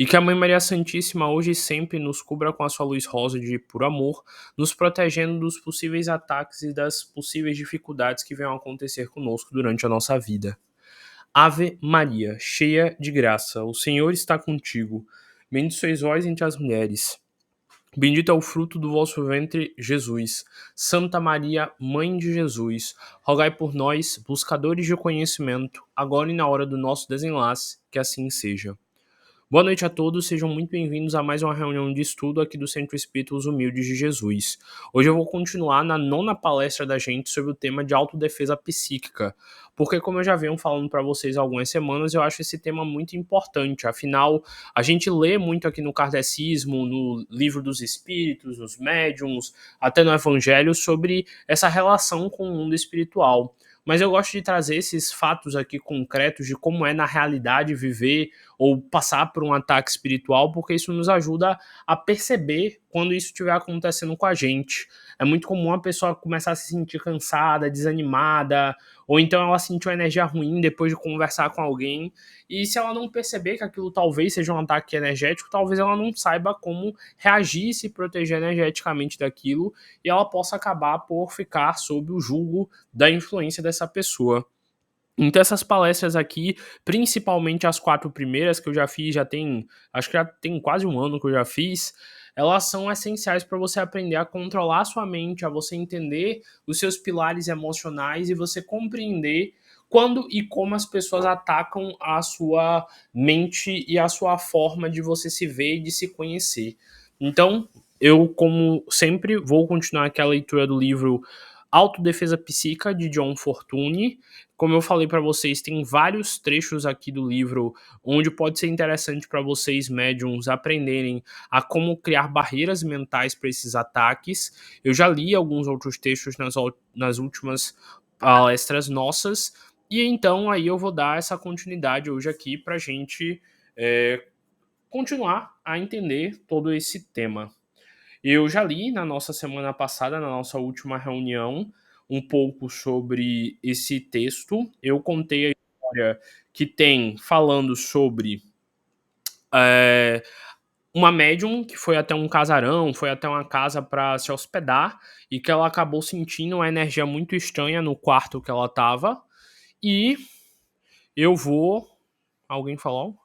e que a Mãe Maria Santíssima hoje e sempre nos cubra com a sua luz rosa de puro amor, nos protegendo dos possíveis ataques e das possíveis dificuldades que venham a acontecer conosco durante a nossa vida. Ave Maria, cheia de graça, o Senhor está contigo. Bendita sois vós entre as mulheres. Bendito é o fruto do vosso ventre, Jesus. Santa Maria, Mãe de Jesus, rogai por nós, buscadores de conhecimento, agora e na hora do nosso desenlace, que assim seja. Boa noite a todos, sejam muito bem-vindos a mais uma reunião de estudo aqui do Centro Espírita Os Humildes de Jesus. Hoje eu vou continuar na nona palestra da gente sobre o tema de autodefesa psíquica, porque como eu já venho falando para vocês há algumas semanas, eu acho esse tema muito importante, afinal, a gente lê muito aqui no Kardecismo, no Livro dos Espíritos, nos Médiuns, até no Evangelho, sobre essa relação com o mundo espiritual. Mas eu gosto de trazer esses fatos aqui concretos de como é na realidade viver ou passar por um ataque espiritual, porque isso nos ajuda a perceber quando isso estiver acontecendo com a gente. É muito comum a pessoa começar a se sentir cansada, desanimada, ou então ela sentir uma energia ruim depois de conversar com alguém, e se ela não perceber que aquilo talvez seja um ataque energético, talvez ela não saiba como reagir e se proteger energeticamente daquilo, e ela possa acabar por ficar sob o jugo da influência dessa pessoa. Então essas palestras aqui, principalmente as 4 primeiras que eu já fiz, acho que já tem quase um ano que eu já fiz, elas são essenciais para você aprender a controlar a sua mente, a você entender os seus pilares emocionais e você compreender quando e como as pessoas atacam a sua mente e a sua forma de você se ver e de se conhecer. Então, eu, como sempre, vou continuar aqui a leitura do livro Autodefesa Psíquica, de John Fortune. Como eu falei para vocês, tem vários trechos aqui do livro onde pode ser interessante para vocês, médiums, aprenderem a como criar barreiras mentais para esses ataques. Eu já li alguns outros textos nas últimas palestras nossas, e então aí eu vou dar essa continuidade hoje aqui para a gente continuar a entender todo esse tema. Eu já li na nossa semana passada, na nossa última reunião, um pouco sobre esse texto. Eu contei a história que tem falando sobre é, uma médium que foi até um casarão, foi até uma casa para se hospedar e que ela acabou sentindo uma energia muito estranha no quarto que ela estava. E eu vou. Alguém falou?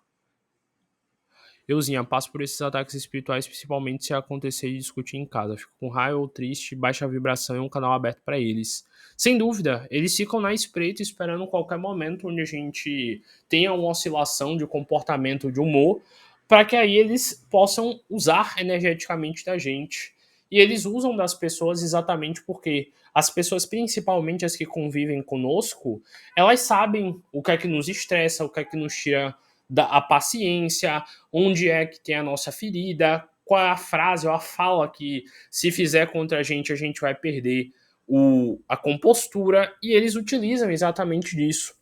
Euzinha, passo por esses ataques espirituais, principalmente se acontecer de discutir em casa. Fico com raiva ou triste, baixa vibração e um canal aberto para eles. Sem dúvida, eles ficam na espreita esperando qualquer momento onde a gente tenha uma oscilação de comportamento, de humor, para que aí eles possam usar energeticamente da gente. E eles usam das pessoas exatamente porque as pessoas, principalmente as que convivem conosco, elas sabem o que é que nos estressa, o que é que nos tira a paciência, onde é que tem a nossa ferida, qual é a frase ou a fala que, se fizer contra a gente vai perder a compostura, e eles utilizam exatamente disso.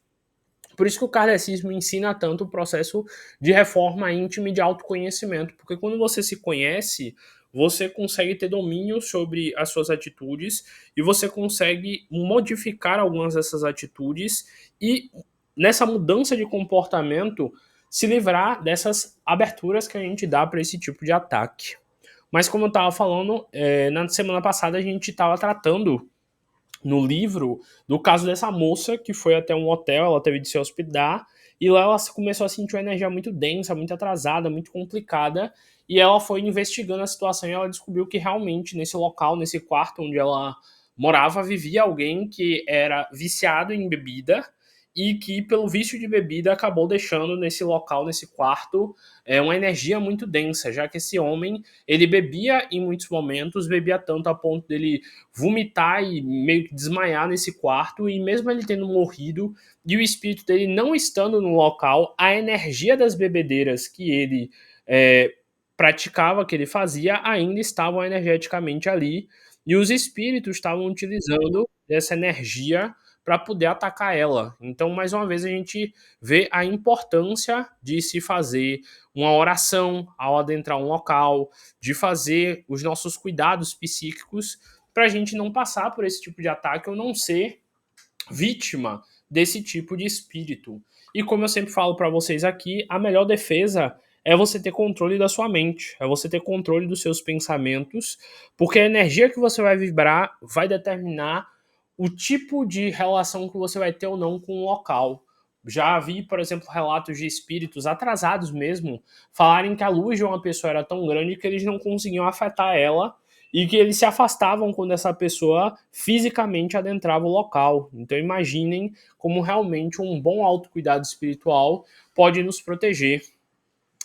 Por isso que o kardecismo ensina tanto o processo de reforma íntima e de autoconhecimento, porque quando você se conhece, você consegue ter domínio sobre as suas atitudes e você consegue modificar algumas dessas atitudes e, nessa mudança de comportamento, se livrar dessas aberturas que a gente dá para esse tipo de ataque. Mas como eu estava falando, na semana passada a gente estava tratando no livro do caso dessa moça que foi até um hotel, ela teve de se hospedar, e lá ela começou a sentir uma energia muito densa, muito atrasada, muito complicada, e ela foi investigando a situação e ela descobriu que realmente nesse local, nesse quarto onde ela morava, vivia alguém que era viciado em bebida e que, pelo vício de bebida, acabou deixando nesse local, nesse quarto, uma energia muito densa, já que esse homem, ele bebia em muitos momentos, bebia tanto a ponto dele vomitar e meio que desmaiar nesse quarto, e mesmo ele tendo morrido e o espírito dele não estando no local, a energia das bebedeiras que ele praticava, que ele fazia, ainda estavam energeticamente ali, e os espíritos estavam utilizando essa energia para poder atacar ela. Então, mais uma vez, a gente vê a importância de se fazer uma oração ao adentrar um local, de fazer os nossos cuidados psíquicos para a gente não passar por esse tipo de ataque ou não ser vítima desse tipo de espírito. E como eu sempre falo para vocês aqui, a melhor defesa é você ter controle da sua mente, é você ter controle dos seus pensamentos, porque a energia que você vai vibrar vai determinar o tipo de relação que você vai ter ou não com o local. Já vi, por exemplo, relatos de espíritos atrasados mesmo falarem que a luz de uma pessoa era tão grande que eles não conseguiam afetar ela e que eles se afastavam quando essa pessoa fisicamente adentrava o local. Então imaginem como realmente um bom autocuidado espiritual pode nos proteger.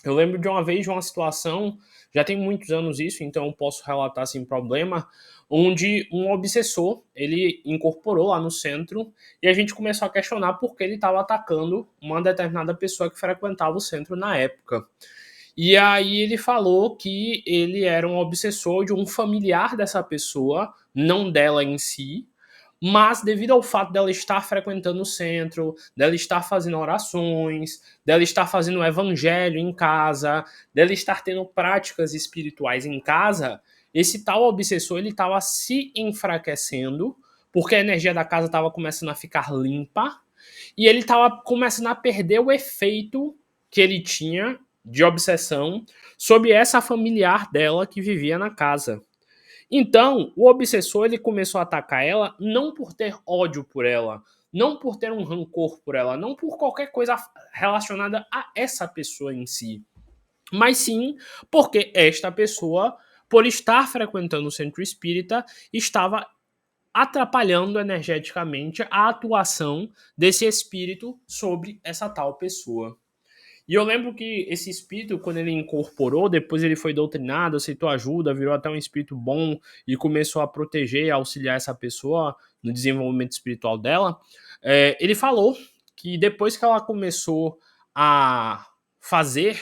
Eu lembro de uma vez de uma situação, já tem muitos anos isso, então eu posso relatar sem problema, onde um obsessor, ele incorporou lá no centro e a gente começou a questionar por que ele estava atacando uma determinada pessoa que frequentava o centro na época. E aí ele falou que ele era um obsessor de um familiar dessa pessoa, não dela em si, mas devido ao fato dela estar frequentando o centro, dela estar fazendo orações, dela estar fazendo o evangelho em casa, dela estar tendo práticas espirituais em casa, esse tal obsessor ele estava se enfraquecendo, porque a energia da casa estava começando a ficar limpa, e ele estava começando a perder o efeito que ele tinha de obsessão sobre essa familiar dela que vivia na casa. Então, o obsessor ele começou a atacar ela não por ter ódio por ela, não por ter um rancor por ela, não por qualquer coisa relacionada a essa pessoa em si, mas sim porque esta pessoa, por estar frequentando o centro espírita, estava atrapalhando energeticamente a atuação desse espírito sobre essa tal pessoa. E eu lembro que esse espírito, quando ele incorporou, depois ele foi doutrinado, aceitou ajuda, virou até um espírito bom e começou a proteger e auxiliar essa pessoa no desenvolvimento espiritual dela. Ele falou que depois que ela começou a fazer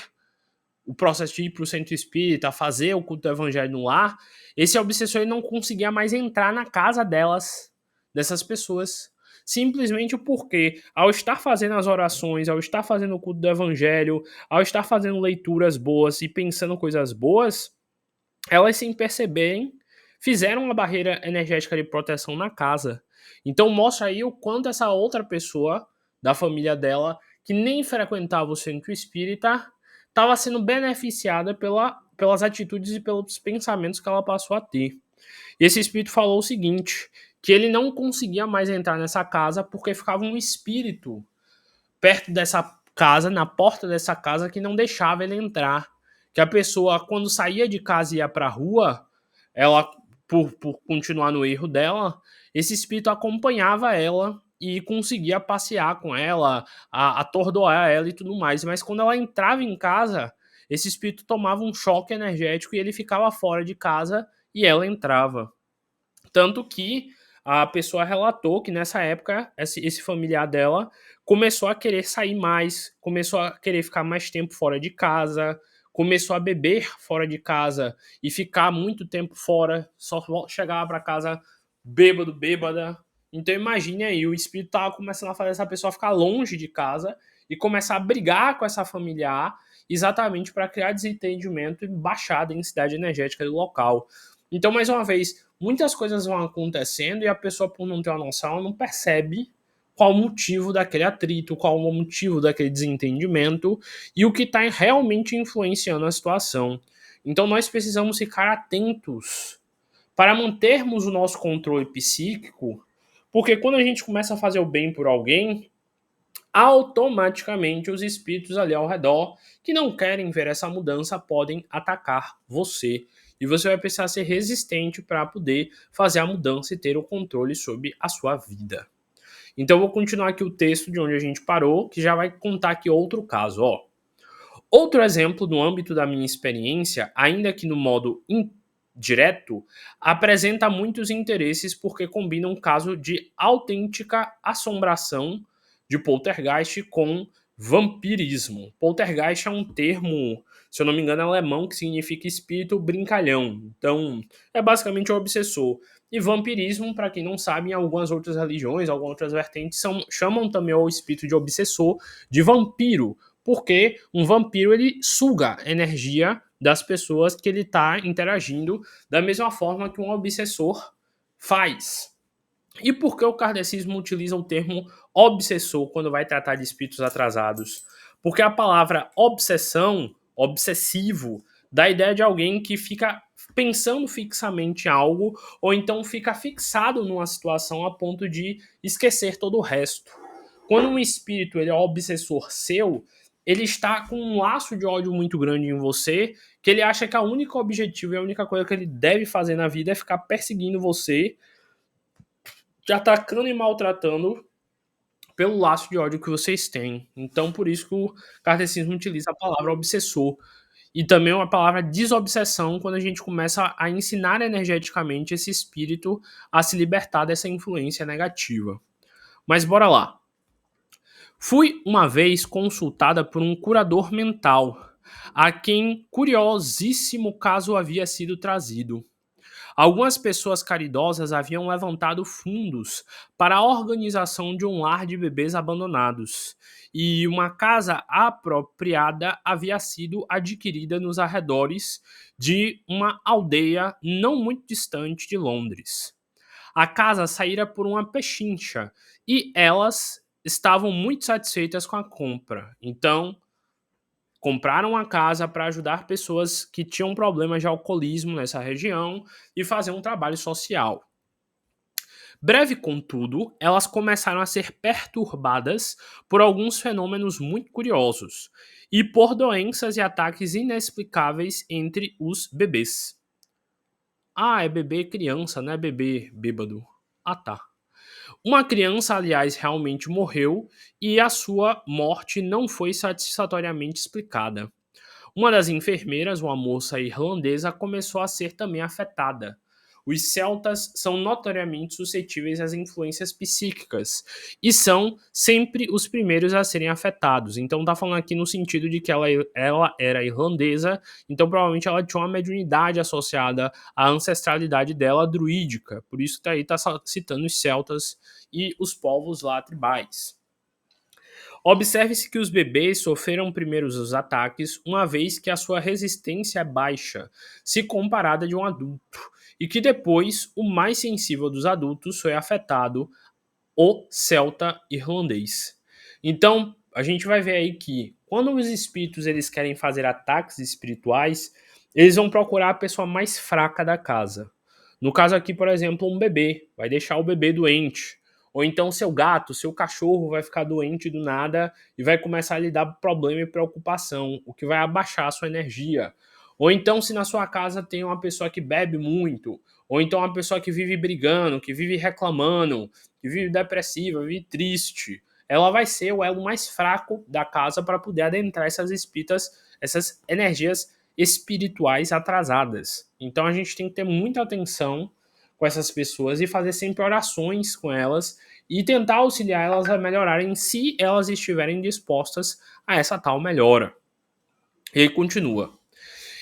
o processo de ir para o centro espírita, fazer o culto do evangelho no lar, esse obsessor não conseguia mais entrar na casa dessas pessoas. Simplesmente porque, ao estar fazendo as orações, ao estar fazendo o culto do evangelho, ao estar fazendo leituras boas e pensando coisas boas, elas, sem perceberem, fizeram uma barreira energética de proteção na casa. Então mostra aí o quanto essa outra pessoa da família dela, que nem frequentava o centro espírita, estava sendo beneficiada pelas atitudes e pelos pensamentos que ela passou a ter. E esse espírito falou o seguinte, que ele não conseguia mais entrar nessa casa porque ficava um espírito perto dessa casa, na porta dessa casa, que não deixava ele entrar. Que a pessoa, quando saía de casa e ia pra rua, ela, por continuar no erro dela, esse espírito acompanhava ela e conseguia passear com ela, atordoar ela e tudo mais. Mas quando ela entrava em casa, esse espírito tomava um choque energético e ele ficava fora de casa e ela entrava. Tanto que a pessoa relatou que nessa época esse familiar dela começou a querer sair mais, começou a querer ficar mais tempo fora de casa, começou a beber fora de casa e ficar muito tempo fora, só chegava para casa bêbado, bêbada. Então imagine aí, o espírito estava começando a fazer essa pessoa ficar longe de casa e começar a brigar com essa familiar exatamente para criar desentendimento e baixar a densidade energética do local. Então, mais uma vez, muitas coisas vão acontecendo e a pessoa, por não ter uma noção, ela não percebe qual o motivo daquele atrito, qual o motivo daquele desentendimento e o que está realmente influenciando a situação. Então, nós precisamos ficar atentos para mantermos o nosso controle psíquico, porque quando a gente começa a fazer o bem por alguém, automaticamente os espíritos ali ao redor que não querem ver essa mudança podem atacar você. E você vai precisar ser resistente para poder fazer a mudança e ter o controle sobre a sua vida. Então eu vou continuar aqui o texto de onde a gente parou, que já vai contar aqui outro caso. Outro exemplo no âmbito da minha experiência, ainda que no modo indireto, apresenta muitos interesses porque combina um caso de autêntica assombração de poltergeist com vampirismo. Poltergeist é um termo, se eu não me engano, alemão que significa espírito brincalhão. Então, é basicamente o obsessor. E vampirismo, para quem não sabe, em algumas outras religiões, algumas outras vertentes, chamam também o espírito de obsessor de vampiro, porque um vampiro ele suga energia das pessoas que ele está interagindo da mesma forma que um obsessor faz. E por que o kardecismo utiliza o termo obsessor quando vai tratar de espíritos atrasados? Porque a palavra obsessão, obsessivo, da ideia de alguém que fica pensando fixamente em algo ou então fica fixado numa situação a ponto de esquecer todo o resto. Quando um espírito ele é obsessor seu, ele está com um laço de ódio muito grande em você, que ele acha que a única objetivo e a única coisa que ele deve fazer na vida é ficar perseguindo você, te atacando e maltratando pelo laço de ódio que vocês têm. Então, por isso que o kardecismo utiliza a palavra obsessor. E também uma palavra desobsessão, quando a gente começa a ensinar energeticamente esse espírito a se libertar dessa influência negativa. Mas bora lá. Fui uma vez consultada por um curador mental, a quem curiosíssimo caso havia sido trazido. Algumas pessoas caridosas haviam levantado fundos para a organização de um lar de bebês abandonados, e uma casa apropriada havia sido adquirida nos arredores de uma aldeia não muito distante de Londres. A casa saíra por uma pechincha e elas estavam muito satisfeitas com a compra. Então, compraram a casa para ajudar pessoas que tinham problemas de alcoolismo nessa região e fazer um trabalho social. Breve, contudo, elas começaram a ser perturbadas por alguns fenômenos muito curiosos e por doenças e ataques inexplicáveis entre os bebês. Ah, é bebê criança, não é bebê bêbado. Ah, tá. Uma criança, aliás, realmente morreu e a sua morte não foi satisfatoriamente explicada. Uma das enfermeiras, uma moça irlandesa, começou a ser também afetada. Os celtas são notoriamente suscetíveis às influências psíquicas e são sempre os primeiros a serem afetados. Então tá falando aqui no sentido de que ela era irlandesa, então provavelmente ela tinha uma mediunidade associada à ancestralidade dela druídica. Por isso que tá aí tá citando os celtas e os povos lá tribais. Observe-se que os bebês sofreram primeiro os ataques, uma vez que a sua resistência é baixa, se comparada de um adulto, e que depois o mais sensível dos adultos foi afetado, o celta irlandês. Então, a gente vai ver aí que quando os espíritos eles querem fazer ataques espirituais, eles vão procurar a pessoa mais fraca da casa. No caso aqui, por exemplo, um bebê, vai deixar o bebê doente. Ou então seu gato, seu cachorro vai ficar doente do nada e vai começar a lhe dar problema e preocupação, o que vai abaixar a sua energia. Ou então se na sua casa tem uma pessoa que bebe muito, ou então uma pessoa que vive brigando, que vive reclamando, que vive depressiva, vive triste, ela vai ser o elo mais fraco da casa para poder adentrar essas espíritas, essas energias espirituais atrasadas. Então a gente tem que ter muita atenção com essas pessoas e fazer sempre orações com elas e tentar auxiliar elas a melhorarem se elas estiverem dispostas a essa tal melhora. E aí continua.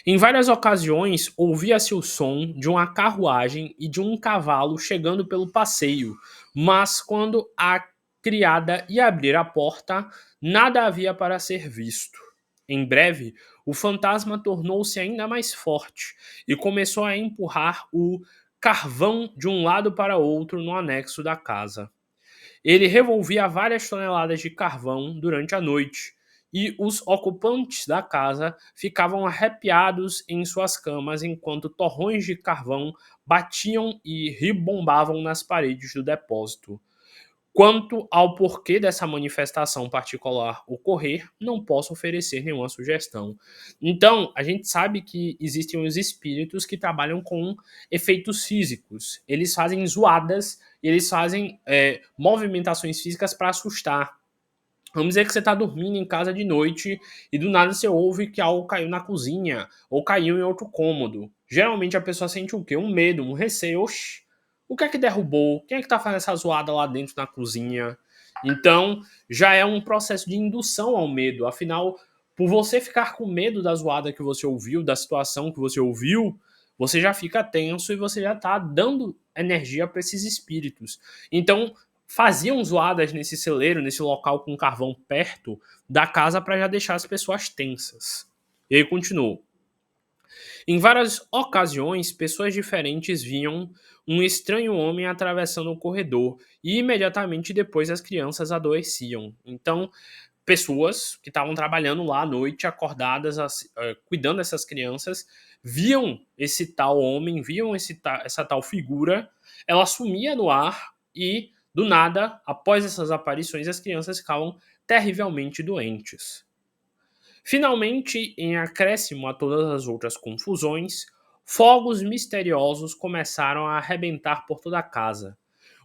Em várias ocasiões, ouvia-se o som de uma carruagem e de um cavalo chegando pelo passeio, mas quando a criada ia abrir a porta, nada havia para ser visto. Em breve, o fantasma tornou-se ainda mais forte e começou a empurrar o carvão de um lado para outro no anexo da casa. Ele revolvia várias toneladas de carvão durante a noite, e os ocupantes da casa ficavam arrepiados em suas camas enquanto torrões de carvão batiam e ribombavam nas paredes do depósito. Quanto ao porquê dessa manifestação particular ocorrer, não posso oferecer nenhuma sugestão. Então, a gente sabe que existem os espíritos que trabalham com efeitos físicos. Eles fazem zoadas, eles fazem movimentações físicas para assustar. Vamos dizer que você está dormindo em casa de noite e do nada você ouve que algo caiu na cozinha ou caiu em outro cômodo. Geralmente a pessoa sente o quê? Um medo, um receio. Oxi, o que é que derrubou? Quem é que tá fazendo essa zoada lá dentro na cozinha? Então, já é um processo de indução ao medo. Afinal, por você ficar com medo da zoada que você ouviu, da situação que você ouviu, você já fica tenso e você já tá dando energia para esses espíritos. Então, faziam zoadas nesse celeiro, nesse local com carvão perto da casa para já deixar as pessoas tensas. E aí continuou. Em várias ocasiões, pessoas diferentes viam um estranho homem atravessando o corredor e imediatamente depois as crianças adoeciam. Então, pessoas que estavam trabalhando lá à noite, acordadas, cuidando dessas crianças, viam esse tal homem, viam essa tal figura, ela sumia no ar e, do nada, após essas aparições, as crianças ficavam terrivelmente doentes. Finalmente, em acréscimo a todas as outras confusões, fogos misteriosos começaram a arrebentar por toda a casa.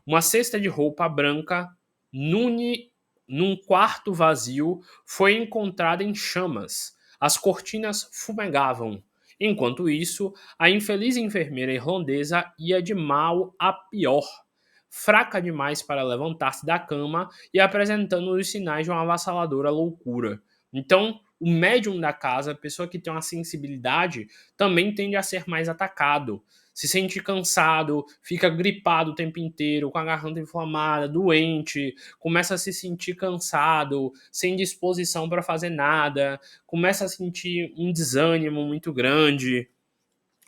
Uma cesta de roupa branca, nune, num quarto vazio, foi encontrada em chamas. As cortinas fumegavam. Enquanto isso, a infeliz enfermeira irlandesa ia de mal a pior, fraca demais para levantar-se da cama e apresentando os sinais de uma avassaladora loucura. Então, o médium da casa, a pessoa que tem uma sensibilidade, também tende a ser mais atacado. Se sente cansado, fica gripado o tempo inteiro, com a garganta inflamada, doente, começa a se sentir cansado, sem disposição para fazer nada, começa a sentir um desânimo muito grande.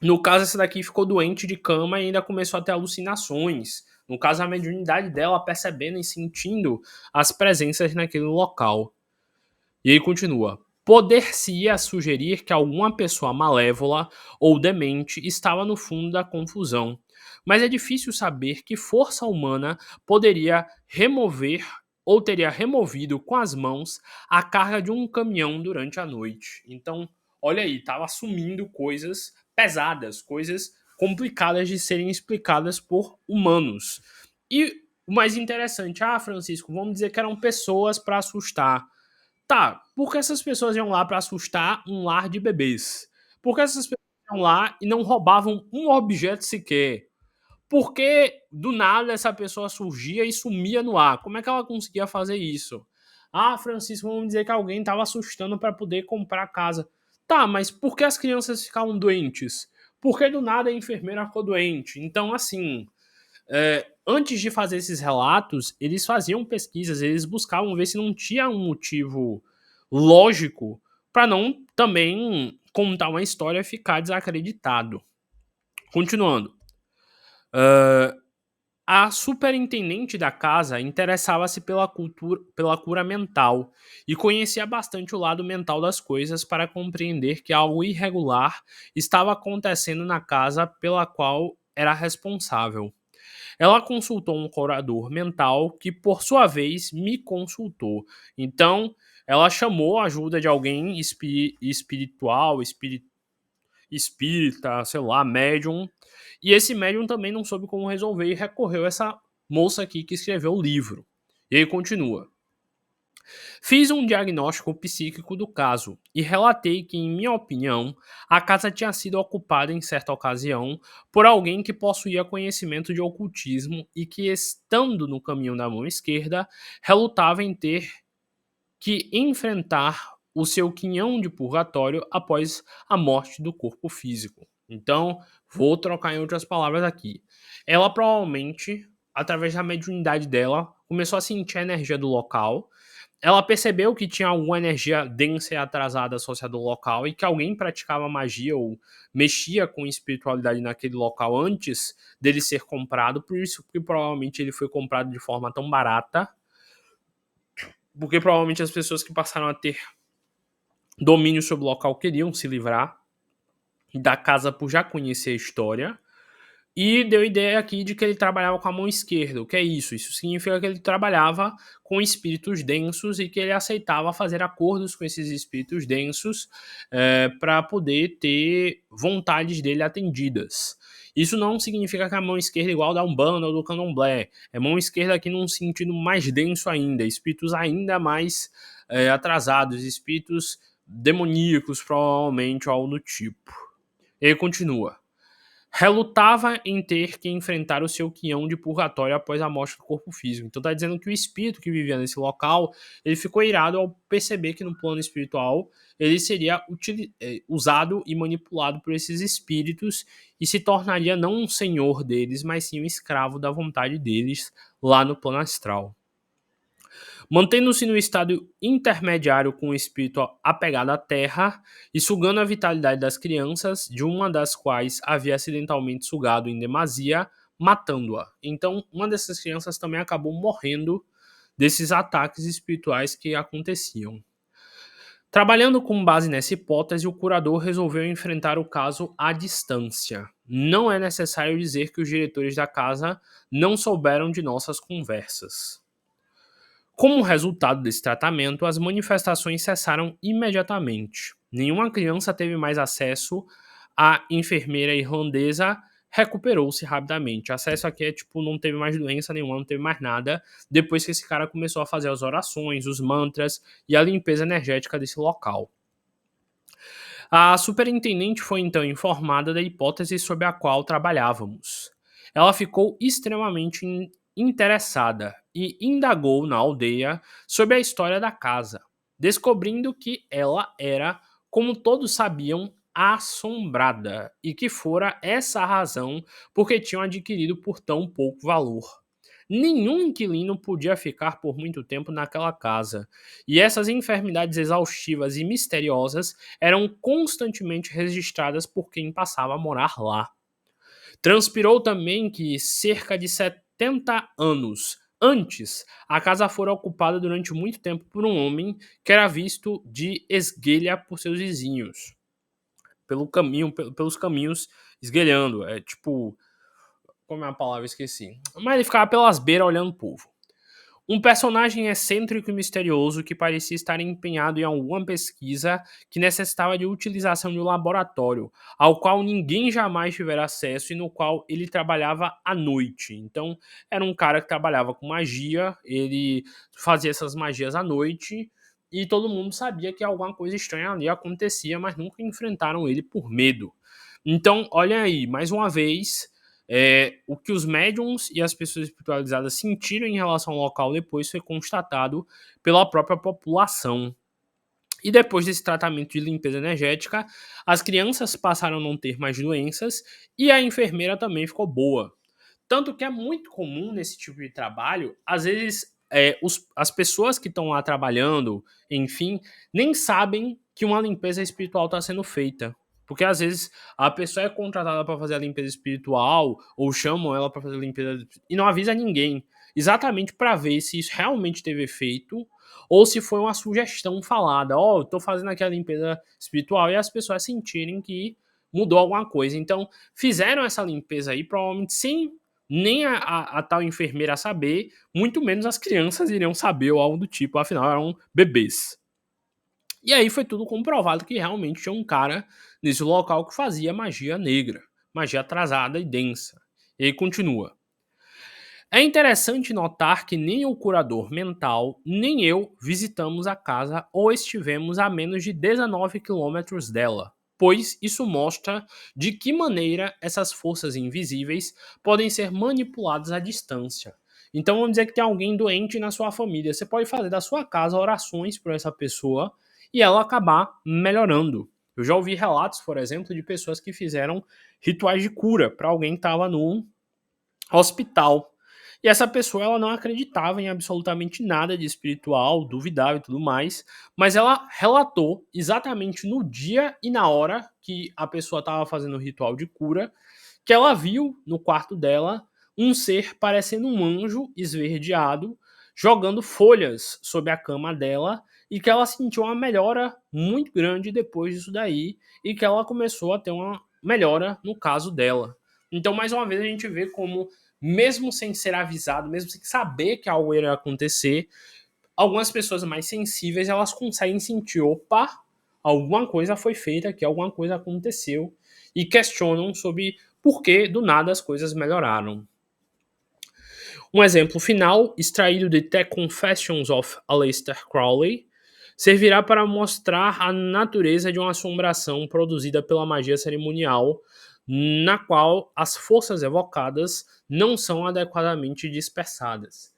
No caso, essa daqui ficou doente de cama e ainda começou a ter alucinações. No caso, a mediunidade dela percebendo e sentindo as presenças naquele local. E aí continua. Poder-se-ia sugerir que alguma pessoa malévola ou demente estava no fundo da confusão, mas é difícil saber que força humana poderia remover ou teria removido com as mãos a carga de um caminhão durante a noite. Então, olha aí, estava assumindo coisas pesadas, coisas complicadas de serem explicadas por humanos. E o mais interessante, Francisco, vamos dizer que eram pessoas para assustar. Tá, por que essas pessoas iam lá pra assustar um lar de bebês? Por que essas pessoas iam lá e não roubavam um objeto sequer? Por que do nada essa pessoa surgia e sumia no ar? Como é que ela conseguia fazer isso? Francisco, vamos dizer que alguém estava assustando para poder comprar a casa. Tá, mas por que as crianças ficavam doentes? Por que do nada a enfermeira ficou doente? Então, assim, antes de fazer esses relatos, eles faziam pesquisas, eles buscavam ver se não tinha um motivo lógico para não também contar uma história e ficar desacreditado. Continuando. A superintendente da casa interessava-se pela cura mental e conhecia bastante o lado mental das coisas para compreender que algo irregular estava acontecendo na casa pela qual era responsável. Ela consultou um curador mental que, por sua vez, me consultou. Então, ela chamou a ajuda de alguém espiritual, espírita, sei lá, médium. E esse médium também não soube como resolver e recorreu a essa moça aqui que escreveu o livro. E aí continua. Fiz um diagnóstico psíquico do caso e relatei que, em minha opinião, a casa tinha sido ocupada em certa ocasião por alguém que possuía conhecimento de ocultismo e que, estando no caminho da mão esquerda, relutava em ter que enfrentar o seu quinhão de purgatório após a morte do corpo físico. Então, vou trocar em outras palavras aqui. Ela provavelmente, através da mediunidade dela, começou a sentir a energia do local. Ela percebeu que tinha alguma energia densa e atrasada associada ao local e que alguém praticava magia ou mexia com espiritualidade naquele local antes dele ser comprado, por isso que provavelmente ele foi comprado de forma tão barata, porque provavelmente as pessoas que passaram a ter domínio sobre o local queriam se livrar da casa por já conhecer a história. E deu ideia aqui de que ele trabalhava com a mão esquerda. O que é isso? Isso significa que ele trabalhava com espíritos densos e que ele aceitava fazer acordos com esses espíritos densos para poder ter vontades dele atendidas. Isso não significa que a mão esquerda é igual da Umbanda ou do Candomblé. É mão esquerda aqui num sentido mais denso ainda. Espíritos ainda mais atrasados. Espíritos demoníacos, provavelmente, ou algo do tipo. Ele continua. Relutava em ter que enfrentar o seu quinhão de purgatório após a morte do corpo físico. Então tá dizendo que o espírito que vivia nesse local, ele ficou irado ao perceber que no plano espiritual ele seria usado e manipulado por esses espíritos e se tornaria não um senhor deles, mas sim um escravo da vontade deles lá no plano astral. Mantendo-se no estado intermediário com o espírito apegado à terra e sugando a vitalidade das crianças, de uma das quais havia acidentalmente sugado em demasia, matando-a. Então, uma dessas crianças também acabou morrendo desses ataques espirituais que aconteciam. Trabalhando com base nessa hipótese, o curador resolveu enfrentar o caso à distância. Não é necessário dizer que os diretores da casa não souberam de nossas conversas. Como resultado desse tratamento, as manifestações cessaram imediatamente. Nenhuma criança teve mais acesso. A enfermeira irlandesa recuperou-se rapidamente. Acesso aqui é tipo, não teve mais doença nenhuma, não teve mais nada, depois que esse cara começou a fazer as orações, os mantras e a limpeza energética desse local. A superintendente foi então informada da hipótese sobre a qual trabalhávamos. Ela ficou extremamente interessada e indagou na aldeia sobre a história da casa, descobrindo que ela era, como todos sabiam, assombrada e que fora essa a razão porque tinham adquirido por tão pouco valor. Nenhum inquilino podia ficar por muito tempo naquela casa, e essas enfermidades exaustivas e misteriosas eram constantemente registradas por quem passava a morar lá. Transpirou também que cerca de 70 anos antes, a casa fora ocupada durante muito tempo por um homem que era visto de esguelha por seus vizinhos, pelos caminhos esguelhando, é tipo, como é a palavra, esqueci. Mas ele ficava pelas beiras olhando o povo. Um personagem excêntrico e misterioso que parecia estar empenhado em alguma pesquisa que necessitava de utilização de um laboratório, ao qual ninguém jamais tivera acesso e no qual ele trabalhava à noite. Então, era um cara que trabalhava com magia, ele fazia essas magias à noite e todo mundo sabia que alguma coisa estranha ali acontecia, mas nunca enfrentaram ele por medo. Então, olha aí, mais uma vez, o que os médiums e as pessoas espiritualizadas sentiram em relação ao local depois foi constatado pela própria população. E depois desse tratamento de limpeza energética, as crianças passaram a não ter mais doenças e a enfermeira também ficou boa. Tanto que é muito comum nesse tipo de trabalho, às vezes as pessoas que estão lá trabalhando, enfim, nem sabem que uma limpeza espiritual está sendo feita. Porque às vezes a pessoa é contratada para fazer a limpeza espiritual, ou chamam ela para fazer a limpeza e não avisa ninguém. Exatamente para ver se isso realmente teve efeito ou se foi uma sugestão falada. Ó, eu tô fazendo aqui a limpeza espiritual e as pessoas sentirem que mudou alguma coisa. Então, fizeram essa limpeza aí, provavelmente sem nem a tal enfermeira saber, muito menos as crianças iriam saber ou algo do tipo, afinal eram bebês. E aí foi tudo comprovado que realmente tinha um cara nesse local que fazia magia negra, magia atrasada e densa. E aí continua. É interessante notar que nem o curador mental, nem eu visitamos a casa ou estivemos a menos de 19 quilômetros dela, pois isso mostra de que maneira essas forças invisíveis podem ser manipuladas à distância. Então vamos dizer que tem alguém doente na sua família, você pode fazer da sua casa orações por essa pessoa e ela acabar melhorando. Eu já ouvi relatos, por exemplo, de pessoas que fizeram rituais de cura para alguém que estava no hospital. E essa pessoa ela não acreditava em absolutamente nada de espiritual, duvidava e tudo mais, mas ela relatou exatamente no dia e na hora que a pessoa estava fazendo o ritual de cura, que ela viu no quarto dela um ser parecendo um anjo esverdeado jogando folhas sobre a cama dela e que ela sentiu uma melhora muito grande depois disso daí e que ela começou a ter uma melhora no caso dela. Então, mais uma vez, a gente vê como mesmo sem ser avisado, mesmo sem saber que algo iria acontecer, algumas pessoas mais sensíveis, elas conseguem sentir, opa, alguma coisa foi feita aqui, alguma coisa aconteceu, e questionam sobre por que do nada as coisas melhoraram. Um exemplo final, extraído de The Confessions of Aleister Crowley, servirá para mostrar a natureza de uma assombração produzida pela magia cerimonial, na qual as forças evocadas não são adequadamente dispersadas.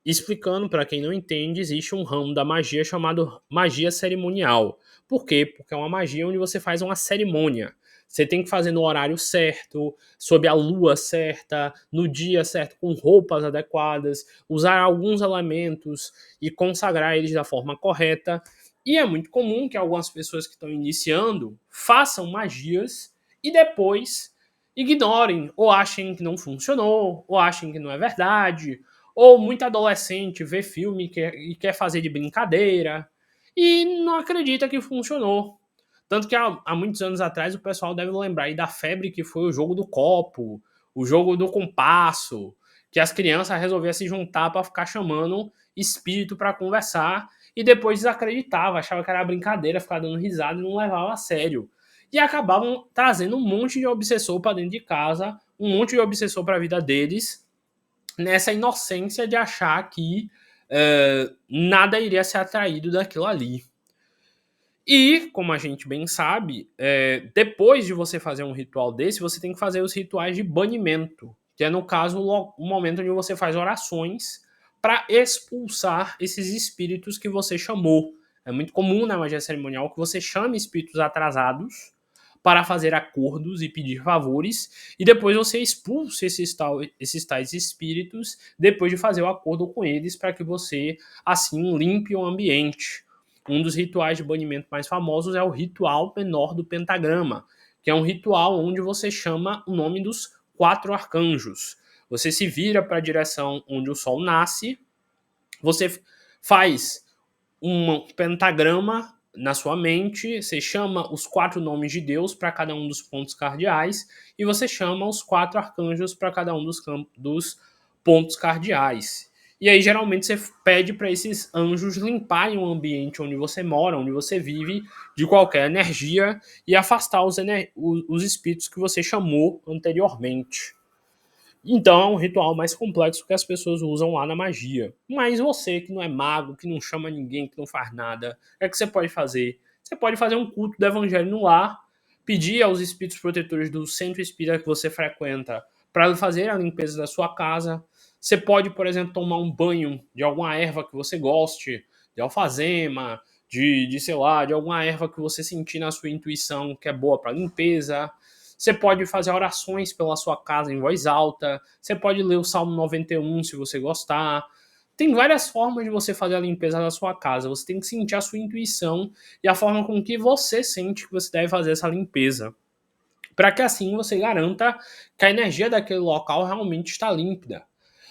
Explicando para quem não entende, existe um ramo da magia chamado magia cerimonial. Por quê? Porque é uma magia onde você faz uma cerimônia. Você tem que fazer no horário certo, sob a lua certa, no dia certo, com roupas adequadas, usar alguns elementos e consagrar eles da forma correta. E é muito comum que algumas pessoas que estão iniciando façam magias e depois ignorem, ou achem que não funcionou, ou achem que não é verdade, Ou muito adolescente vê filme e quer fazer de brincadeira e não acredita que funcionou. Tanto que há muitos anos atrás o pessoal deve lembrar aí da febre que foi o jogo do copo, o jogo do compasso, que as crianças resolviam se juntar para ficar chamando espírito para conversar e depois desacreditava, achava que era brincadeira, ficava dando risada e não levava a sério. E acabavam trazendo um monte de obsessor para dentro de casa, um monte de obsessor para a vida deles, nessa inocência de achar que nada iria ser atraído daquilo ali. E, como a gente bem sabe, depois de você fazer um ritual desse, você tem que fazer os rituais de banimento, que é, no caso, o momento onde você faz orações para expulsar esses espíritos que você chamou. É muito comum na magia cerimonial que você chame espíritos atrasados para fazer acordos e pedir favores, e depois você expulsa esses tais espíritos depois de fazer o acordo com eles para que você, assim, limpe o ambiente. Um dos rituais de banimento mais famosos é o ritual menor do pentagrama, que é um ritual onde você chama o nome dos 4 arcanjos. Você se vira para a direção onde o sol nasce, você faz um pentagrama na sua mente, você chama os 4 nomes de Deus para cada um dos pontos cardeais e você chama os 4 arcanjos para cada um dos pontos cardeais. E aí, geralmente, você pede para esses anjos limparem o ambiente onde você mora, onde você vive, de qualquer energia e afastar os espíritos que você chamou anteriormente. Então é um ritual mais complexo que as pessoas usam lá na magia. Mas você que não é mago, que não chama ninguém, que não faz nada, o que você pode fazer? Você pode fazer um culto do evangelho no lar, pedir aos espíritos protetores do centro espírita que você frequenta para fazer a limpeza da sua casa. Você pode, por exemplo, tomar um banho de alguma erva que você goste, de alfazema, sei lá, de alguma erva que você sentir na sua intuição que é boa para limpeza. Você pode fazer orações pela sua casa em voz alta. Você pode ler o Salmo 91 se você gostar. Tem várias formas de você fazer a limpeza da sua casa. Você tem que sentir a sua intuição e a forma com que você sente que você deve fazer essa limpeza. Para que assim você garanta que a energia daquele local realmente está límpida.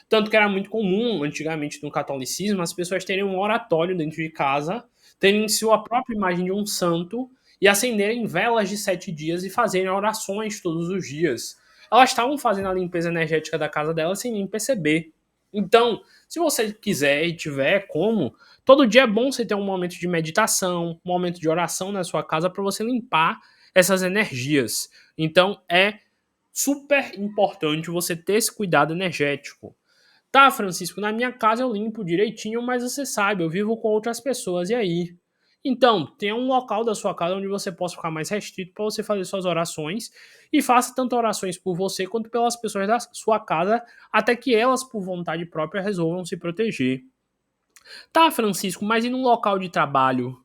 Tanto que era muito comum, antigamente no catolicismo, as pessoas terem um oratório dentro de casa, terem sua própria imagem de um santo e acenderem velas de 7 dias e fazerem orações todos os dias. Elas estavam fazendo a limpeza energética da casa delas sem nem perceber. Então, se você quiser e tiver como, todo dia é bom você ter um momento de meditação, um momento de oração na sua casa para você limpar essas energias. Então, é super importante você ter esse cuidado energético. Tá, Francisco, na minha casa eu limpo direitinho, mas você sabe, eu vivo com outras pessoas, e aí? Então, tenha um local da sua casa onde você possa ficar mais restrito para você fazer suas orações e faça tanto orações por você quanto pelas pessoas da sua casa, até que elas, por vontade própria, resolvam se proteger. Tá, Francisco, mas e num local de trabalho?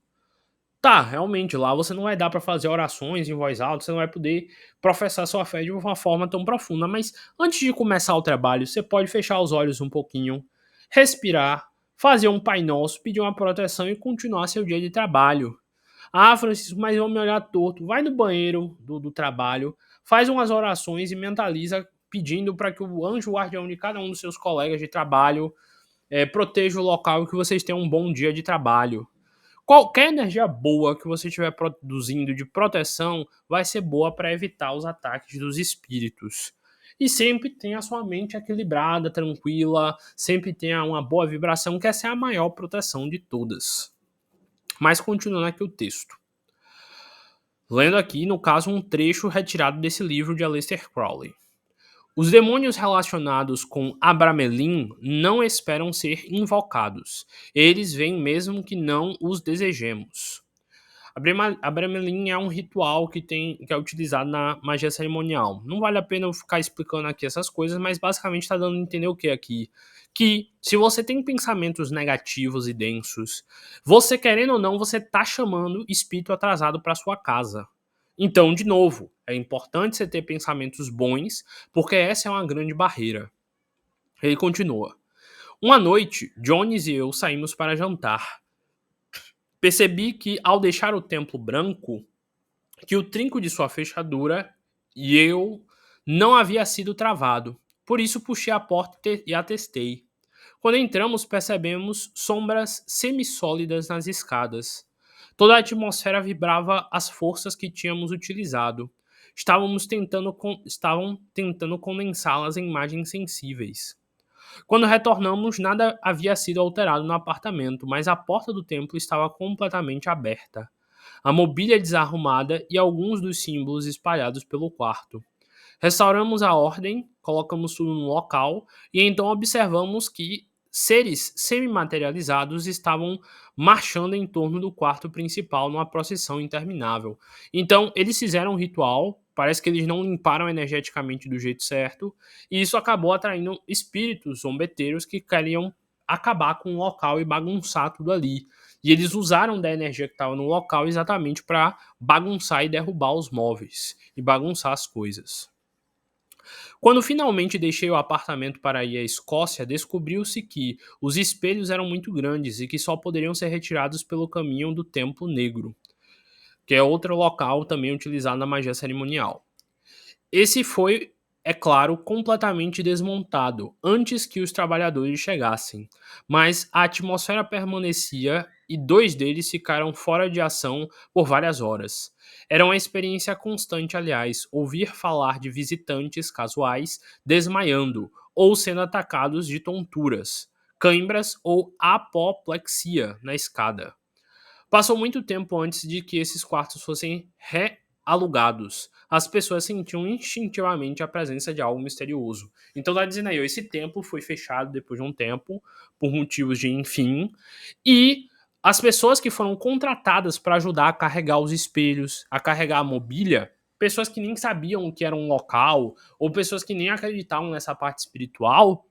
Tá, realmente, lá você não vai dar para fazer orações em voz alta, você não vai poder professar sua fé de uma forma tão profunda, mas antes de começar o trabalho, você pode fechar os olhos um pouquinho, respirar, fazer um Pai Nosso, pedir uma proteção e continuar seu dia de trabalho. Ah, Francisco, mas eu vou me olhar torto. Vai no banheiro do trabalho, faz umas orações e mentaliza pedindo para que o anjo guardião de cada um dos seus colegas de trabalho proteja o local e que vocês tenham um bom dia de trabalho. Qualquer energia boa que você estiver produzindo de proteção vai ser boa para evitar os ataques dos espíritos. E sempre tenha a sua mente equilibrada, tranquila, sempre tenha uma boa vibração, que essa é a maior proteção de todas. Mas continuando aqui o texto. Lendo aqui, no caso, um trecho retirado desse livro de Aleister Crowley. Os demônios relacionados com Abramelin não esperam ser invocados. Eles vêm mesmo que não os desejemos. Abramelin é um ritual que é utilizado na magia cerimonial. Não vale a pena eu ficar explicando aqui essas coisas, mas basicamente está dando a entender o que aqui? Que se você tem pensamentos negativos e densos, você querendo ou não, você tá chamando espírito atrasado para sua casa. Então, de novo, é importante você ter pensamentos bons, porque essa é uma grande barreira. Ele continua. Uma noite, Jones e eu saímos para jantar. Percebi que, ao deixar o templo branco, que o trinco de sua fechadura e eu não havia sido travado. Por isso puxei a porta e a testei. Quando entramos, percebemos sombras semissólidas nas escadas. Toda a atmosfera vibrava as forças que tínhamos utilizado. Estavam tentando condensá-las em imagens sensíveis. Quando retornamos, nada havia sido alterado no apartamento, mas a porta do templo estava completamente aberta, a mobília desarrumada e alguns dos símbolos espalhados pelo quarto. Restauramos a ordem, colocamos tudo no local e então observamos que seres semimaterializados estavam marchando em torno do quarto principal numa procissão interminável. Então, eles fizeram um ritual, parece que eles não limparam energeticamente do jeito certo, e isso acabou atraindo espíritos zombeteiros que queriam acabar com o local e bagunçar tudo ali. E eles usaram da energia que estava no local exatamente para bagunçar e derrubar os móveis e bagunçar as coisas. Quando finalmente deixei o apartamento para ir à Escócia, descobriu-se que os espelhos eram muito grandes e que só poderiam ser retirados pelo caminho do Templo Negro, que é outro local também utilizado na magia cerimonial. Esse foi, é claro, completamente desmontado antes que os trabalhadores chegassem, mas a atmosfera permanecia e 2 deles ficaram fora de ação por várias horas. Era uma experiência constante, aliás, ouvir falar de visitantes casuais desmaiando ou sendo atacados de tonturas, cãibras ou apoplexia na escada. Passou muito tempo antes de que esses quartos fossem realugados. As pessoas sentiam instintivamente a presença de algo misterioso. Então tá dizendo aí, ó, esse templo foi fechado depois de um tempo, por motivos de enfim, e as pessoas que foram contratadas para ajudar a carregar os espelhos, a carregar a mobília, pessoas que nem sabiam o que era um local, ou pessoas que nem acreditavam nessa parte espiritual,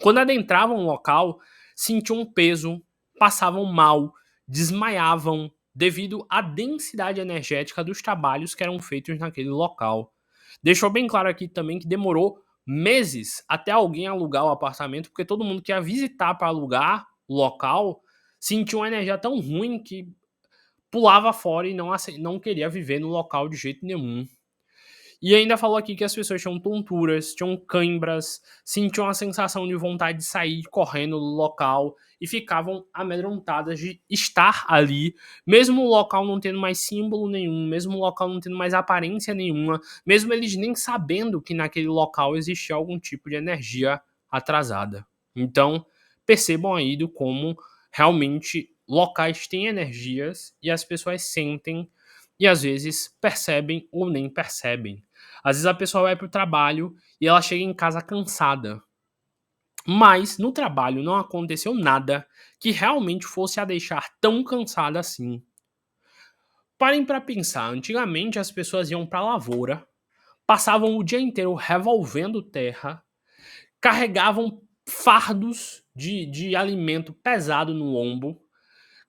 quando adentravam o local, sentiam um peso, passavam mal, desmaiavam devido à densidade energética dos trabalhos que eram feitos naquele local. Deixou bem claro aqui também que demorou meses até alguém alugar o apartamento, porque todo mundo que ia visitar para alugar o local sentia uma energia tão ruim que pulava fora e não queria viver no local de jeito nenhum. E ainda falou aqui que as pessoas tinham tonturas, tinham cãibras, sentiam a sensação de vontade de sair correndo do local e ficavam amedrontadas de estar ali, mesmo o local não tendo mais símbolo nenhum, mesmo o local não tendo mais aparência nenhuma, mesmo eles nem sabendo que naquele local existia algum tipo de energia atrasada. Então, percebam aí do como realmente locais têm energias e as pessoas sentem e às vezes percebem ou nem percebem. Às vezes a pessoa vai para o trabalho e ela chega em casa cansada. Mas no trabalho não aconteceu nada que realmente fosse a deixar tão cansada assim. Parem para pensar, antigamente as pessoas iam para a lavoura, passavam o dia inteiro revolvendo terra, carregavam fardos de alimento pesado no ombro,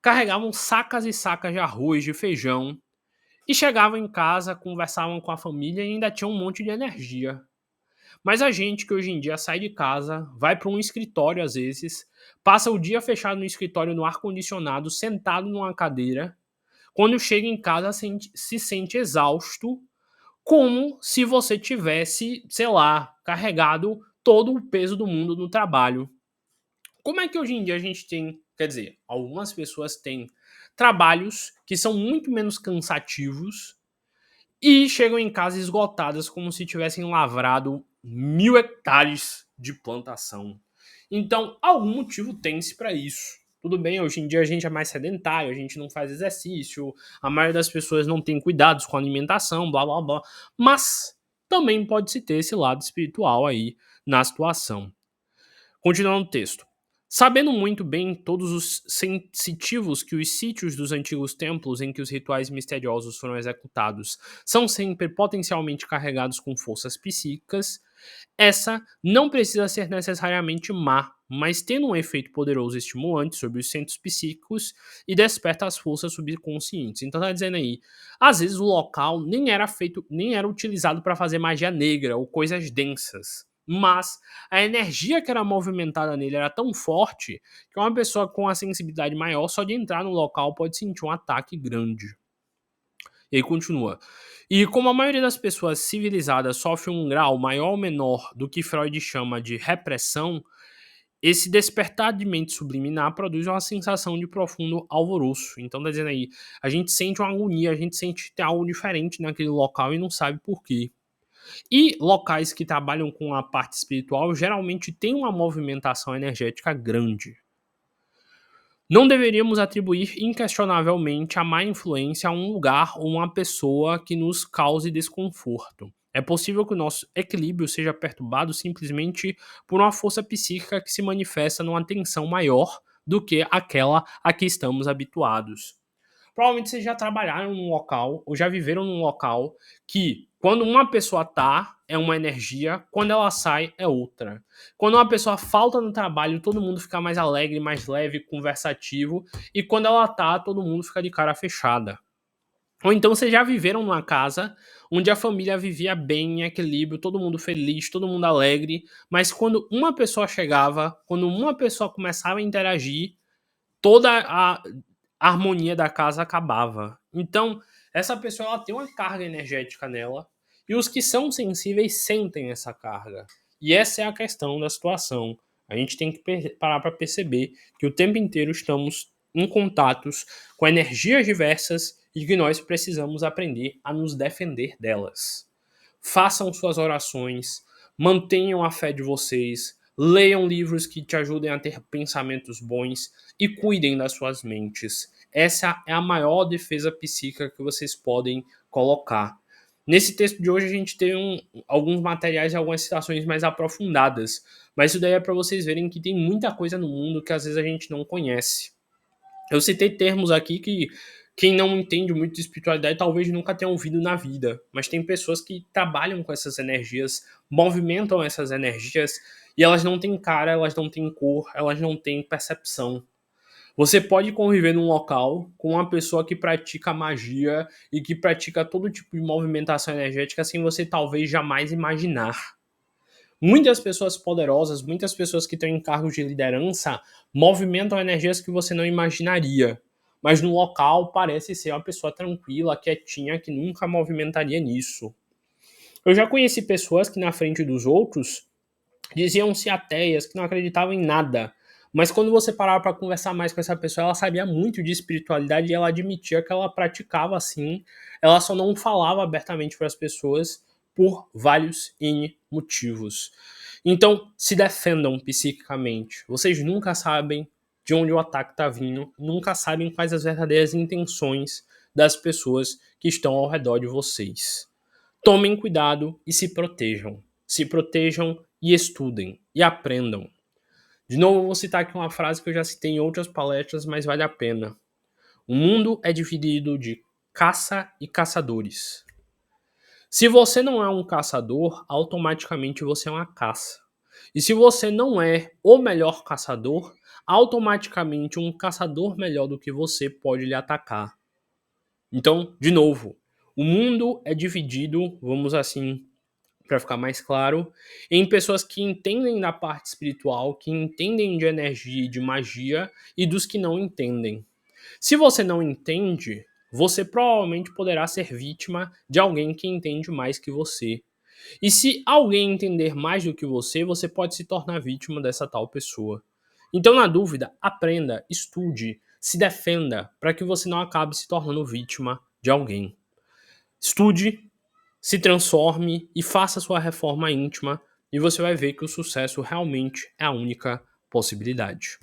carregavam sacas e sacas de arroz, de feijão, e chegavam em casa, conversavam com a família e ainda tinham um monte de energia. Mas a gente que hoje em dia sai de casa, vai para um escritório às vezes, passa o dia fechado no escritório no ar-condicionado, sentado numa cadeira, quando chega em casa se sente exausto, como se você tivesse, sei lá, carregado todo o peso do mundo no trabalho. Como é que hoje em dia a gente tem, quer dizer, algumas pessoas têm trabalhos que são muito menos cansativos e chegam em casa esgotadas como se tivessem lavrado 1.000 hectares de plantação. Então, algum motivo tem-se para isso. Tudo bem, hoje em dia a gente é mais sedentário, a gente não faz exercício, a maioria das pessoas não tem cuidados com a alimentação, blá blá blá. Mas também pode-se ter esse lado espiritual aí na situação. Continuando o texto. Sabendo muito bem todos os sensitivos que os sítios dos antigos templos em que os rituais misteriosos foram executados são sempre potencialmente carregados com forças psíquicas, essa não precisa ser necessariamente má, mas tendo um efeito poderoso e estimulante sobre os centros psíquicos e desperta as forças subconscientes. Então tá dizendo aí, às vezes o local nem era utilizado para fazer magia negra ou coisas densas. Mas a energia que era movimentada nele era tão forte que uma pessoa com a sensibilidade maior, só de entrar no local, pode sentir um ataque grande. E aí continua. E como a maioria das pessoas civilizadas sofre um grau maior ou menor do que Freud chama de repressão, Esse despertar de mente subliminar produz uma sensação de profundo alvoroço. Então, tá dizendo aí, a gente sente uma agonia, a gente sente que tem algo diferente naquele local e não sabe por quê. E locais que trabalham com a parte espiritual geralmente têm uma movimentação energética grande. Não deveríamos atribuir inquestionavelmente a má influência a um lugar ou uma pessoa que nos cause desconforto. É possível que o nosso equilíbrio seja perturbado simplesmente por uma força psíquica que se manifesta numa tensão maior do que aquela a que estamos habituados. Provavelmente vocês já trabalharam num local ou já viveram num local que, quando uma pessoa tá, é uma energia, quando ela sai, é outra. Quando uma pessoa falta no trabalho, todo mundo fica mais alegre, mais leve, conversativo, e quando ela tá, todo mundo fica de cara fechada. Ou então vocês já viveram numa casa onde a família vivia bem, em equilíbrio, todo mundo feliz, todo mundo alegre, mas quando uma pessoa chegava, quando uma pessoa começava a interagir, toda a harmonia da casa acabava. Então, essa pessoa ela tem uma carga energética nela e os que são sensíveis sentem essa carga. E essa é a questão da situação. A gente tem que parar para perceber que o tempo inteiro estamos em contatos com energias diversas e que nós precisamos aprender a nos defender delas. Façam suas orações, mantenham a fé de vocês, leiam livros que te ajudem a ter pensamentos bons e cuidem das suas mentes. Essa é a maior defesa psíquica que vocês podem colocar. Nesse texto de hoje a gente tem alguns materiais e algumas citações mais aprofundadas, mas isso daí é para vocês verem que tem muita coisa no mundo que às vezes a gente não conhece. Eu citei termos aqui que quem não entende muito de espiritualidade talvez nunca tenha ouvido na vida, mas tem pessoas que trabalham com essas energias, movimentam essas energias e elas não têm cara, elas não têm cor, elas não têm percepção. Você pode conviver num local com uma pessoa que pratica magia e que pratica todo tipo de movimentação energética sem você talvez jamais imaginar. Muitas pessoas poderosas, muitas pessoas que estão em cargos de liderança movimentam energias que você não imaginaria. Mas no local parece ser uma pessoa tranquila, quietinha, que nunca movimentaria nisso. Eu já conheci pessoas que na frente dos outros diziam-se ateias, que não acreditavam em nada. Mas quando você parava para conversar mais com essa pessoa, ela sabia muito de espiritualidade e ela admitia que ela praticava assim. Ela só não falava abertamente para as pessoas por vários N motivos. Então, se defendam psiquicamente. Vocês nunca sabem de onde o ataque está vindo, nunca sabem quais as verdadeiras intenções das pessoas que estão ao redor de vocês. Tomem cuidado e se protejam. Se protejam e estudem e aprendam. De novo, eu vou citar aqui uma frase que eu já citei em outras palestras, mas vale a pena. O mundo é dividido de caça e caçadores. Se você não é um caçador, automaticamente você é uma caça. E se você não é o melhor caçador, automaticamente um caçador melhor do que você pode lhe atacar. Então, de novo, o mundo é dividido, vamos assim, para ficar mais claro, em pessoas que entendem da parte espiritual, que entendem de energia e de magia, e dos que não entendem. Se você não entende, você provavelmente poderá ser vítima de alguém que entende mais que você. E se alguém entender mais do que você pode se tornar vítima dessa tal pessoa. Então, na dúvida, aprenda, estude, se defenda, para que você não acabe se tornando vítima de alguém. Estude, se transforme e faça sua reforma íntima, e você vai ver que o sucesso realmente é a única possibilidade.